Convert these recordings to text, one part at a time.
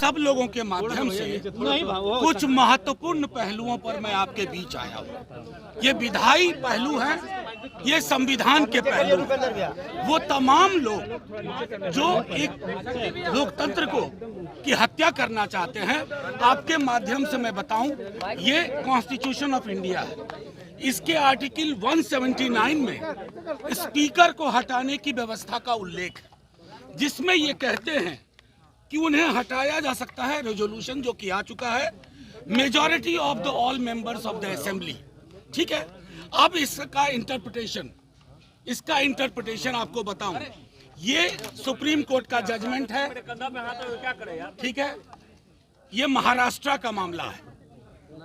सब लोगों के माध्यम से कुछ महत्वपूर्ण पहलुओं पर मैं आपके बीच आया हूँ। ये विधायी पहलू है, ये संविधान के पहलू हैं। वो तमाम लोग जो एक लोकतंत्र को की हत्या करना चाहते हैं, आपके माध्यम से मैं बताऊं, ये कॉन्स्टिट्यूशन ऑफ इंडिया है। इसके आर्टिकल 179 में स्पीकर को हटाने की व्यवस्था का उल्लेख है, जिसमें ये कहते हैं कि उन्हें हटाया जा सकता है, रेजोल्यूशन जो किया चुका है, majority of the all members of the assembly. ठीक है, अब इसका इंटरप्रिटेशन आपको बताऊं, ये सुप्रीम कोर्ट का जजमेंट है। ठीक है, ये महाराष्ट्र का मामला है,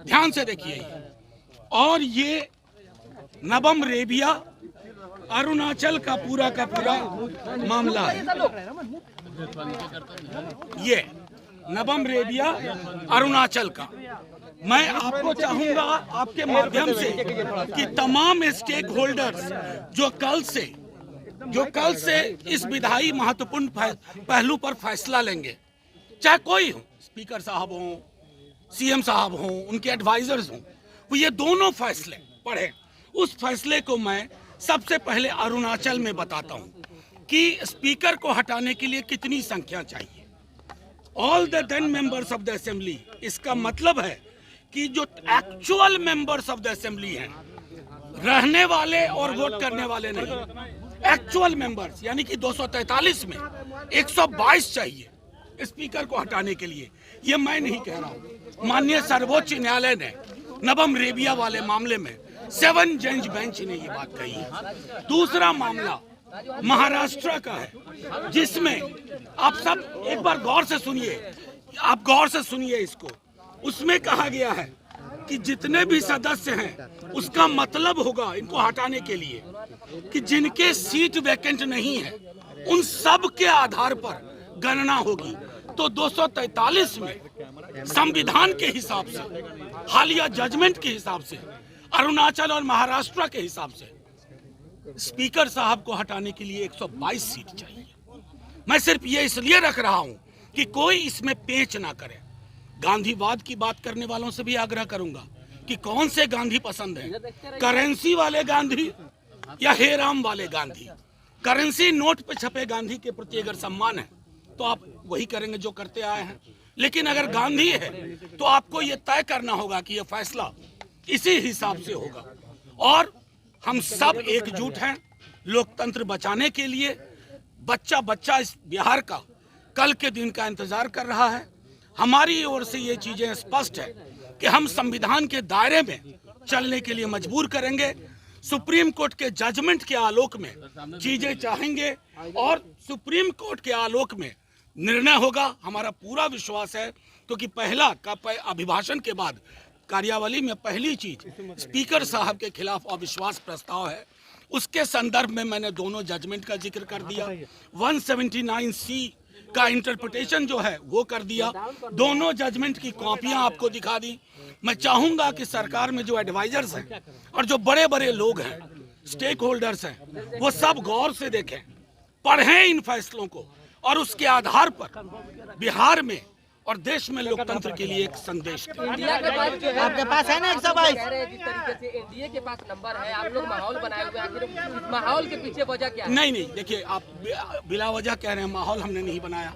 ध्यान से देखिए, और ये नबम रेबिया अरुणाचल का पूरा मामला है। ये नबम रेबिया अरुणाचल का, मैं आपको चाहूंगा आपके माध्यम से कि तमाम स्टेक होल्डर्स जो कल से इस विधायी महत्वपूर्ण पहलू पर फैसला लेंगे, चाहे कोई हो, स्पीकर साहब हो, सीएम साहब हो, उनके एडवाइजर्स हो, वो ये दोनों फैसले पढ़े। उस फैसले को मैं सबसे पहले अरुणाचल में बताता हूं कि स्पीकर को हटाने के लिए कितनी संख्या चाहिए। All the 10 members of the assembly, इसका मतलब है कि जो actual members of the assembly हैं, रहने वाले और वोट करने वाले नहीं, एक्चुअल मेंबर्स, यानी कि 243 में 122 चाहिए स्पीकर को हटाने के लिए। ये मैं नहीं कह रहा हूं, माननीय सर्वोच्च न्यायालय ने नबम रेबिया वाले मामले में 7 जज बेंच ने ये बात कही है। दूसरा मामला महाराष्ट्र का है, जिसमें आप सब एक बार गौर से सुनिए, इसको। उसमें कहा गया है कि जितने भी सदस्य हैं, उसका मतलब होगा इनको हटाने के लिए कि जिनके सीट वैकेंट नहीं है, उन सब के आधार पर गणना होगी। तो 243 में संविधान के हिसाब से, हालिया जजमेंट के हिसाब से, अरुणाचल और महाराष्ट्र के हिसाब से स्पीकर साहब को हटाने के लिए 122 सीट चाहिए। मैं सिर्फ ये इसलिए रख रहा हूं कि कोई इसमें पेच ना करे। गांधीवाद की बात करने वालों से भी आग्रह करूंगा कि कौन से गांधी पसंद है, करेंसी वाले गांधी या हेराम वाले गांधी। करेंसी नोट पे छपे गांधी के प्रति अगर सम्मान है तो आप वही करेंगे जो करते आए हैं, लेकिन अगर गांधी है तो आपको ये तय करना होगा कि ये फैसला इसी हिसाब से होगा। और हम सब एकजुट हैं लोकतंत्र बचाने के लिए। बच्चा इस बिहार का कल के दिन का इंतजार कर रहा है। हमारी ओर से ये चीजें स्पष्ट है कि हम संविधान के दायरे में चलने के लिए मजबूर करेंगे। सुप्रीम कोर्ट के जजमेंट के आलोक में चीजें चाहेंगे और सुप्रीम कोर्ट के आलोक में निर्णय होगा। हमारा पूरा विश्वास है, क्योंकि पहला अभिभाषण के बाद कार्यावली में पहली चीज स्पीकर साहब के खिलाफ अविश्वास प्रस्ताव है। उसके संदर्भ में मैंने दोनों जजमेंट का जिक्र कर दिया, 179C का इंटरप्रिटेशन जो है वो कर दिया, दोनों जजमेंट की कॉपियां आपको दिखा दी। मैं चाहूंगा कि सरकार में जो एडवाइजर्स हैं और जो बड़े बड़े लोग हैं, स्टेक होल्डर्स हैं, वो सब गौर से देखें, पढ़ें इन फैसलों को और उसके आधार पर बिहार में और देश में लोकतंत्र के लिए एक संदेश दें। आपके पास है ना 122? जिस तरीके से एनडीए के पास नंबर है, आप लोग माहौल बनाए हुए हैं, आखिर इस माहौल के पीछे वजह क्या है? नहीं, देखिए, आप बिला वजह कह रहे हैं, माहौल हमने नहीं बनाया।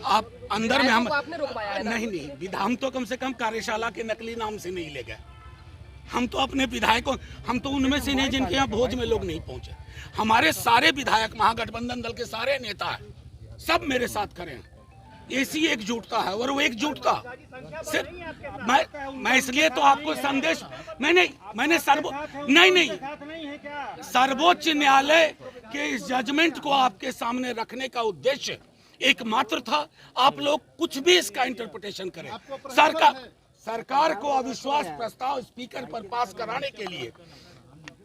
आप अंदर में हम आपने रोकवाया है? नहीं, विधान तो कम से कम कार्यशाला के नकली नाम से नहीं ले गए। हम तो अपने विधायकों, हम तो उनमें से नहीं जिनके यहाँ भोज में लोग नहीं पहुंचे। हमारे सारे विधायक, महागठबंधन दल के सारे नेता हैं, सब मेरे साथ खड़े हैं। ऐसी एकजुटता है, और वो एकजुटता सिर्फ मैं इसलिए तो आपको संदेश मैंने सर्वोच्च न्यायालय के इस जजमेंट को आपके सामने रखने का उद्देश्य एकमात्र था। आप लोग कुछ भी इसका इंटरप्रिटेशन करें। सरकार को अविश्वास प्रस्ताव स्पीकर पर पास कराने के लिए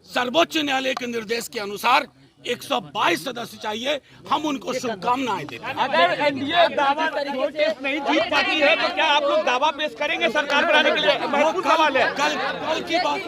सर्वोच्च न्यायालय के निर्देश के अनुसार 122 सदस्य चाहिए। हम उनको शुभकामनाएं देते हैं। अगर एनडीए दावा नहीं जीत पाती है तो क्या आप लोग दावा पेश करेंगे सरकार बनाने के लिए? महत्वपूर्ण सवाल है। कल की बात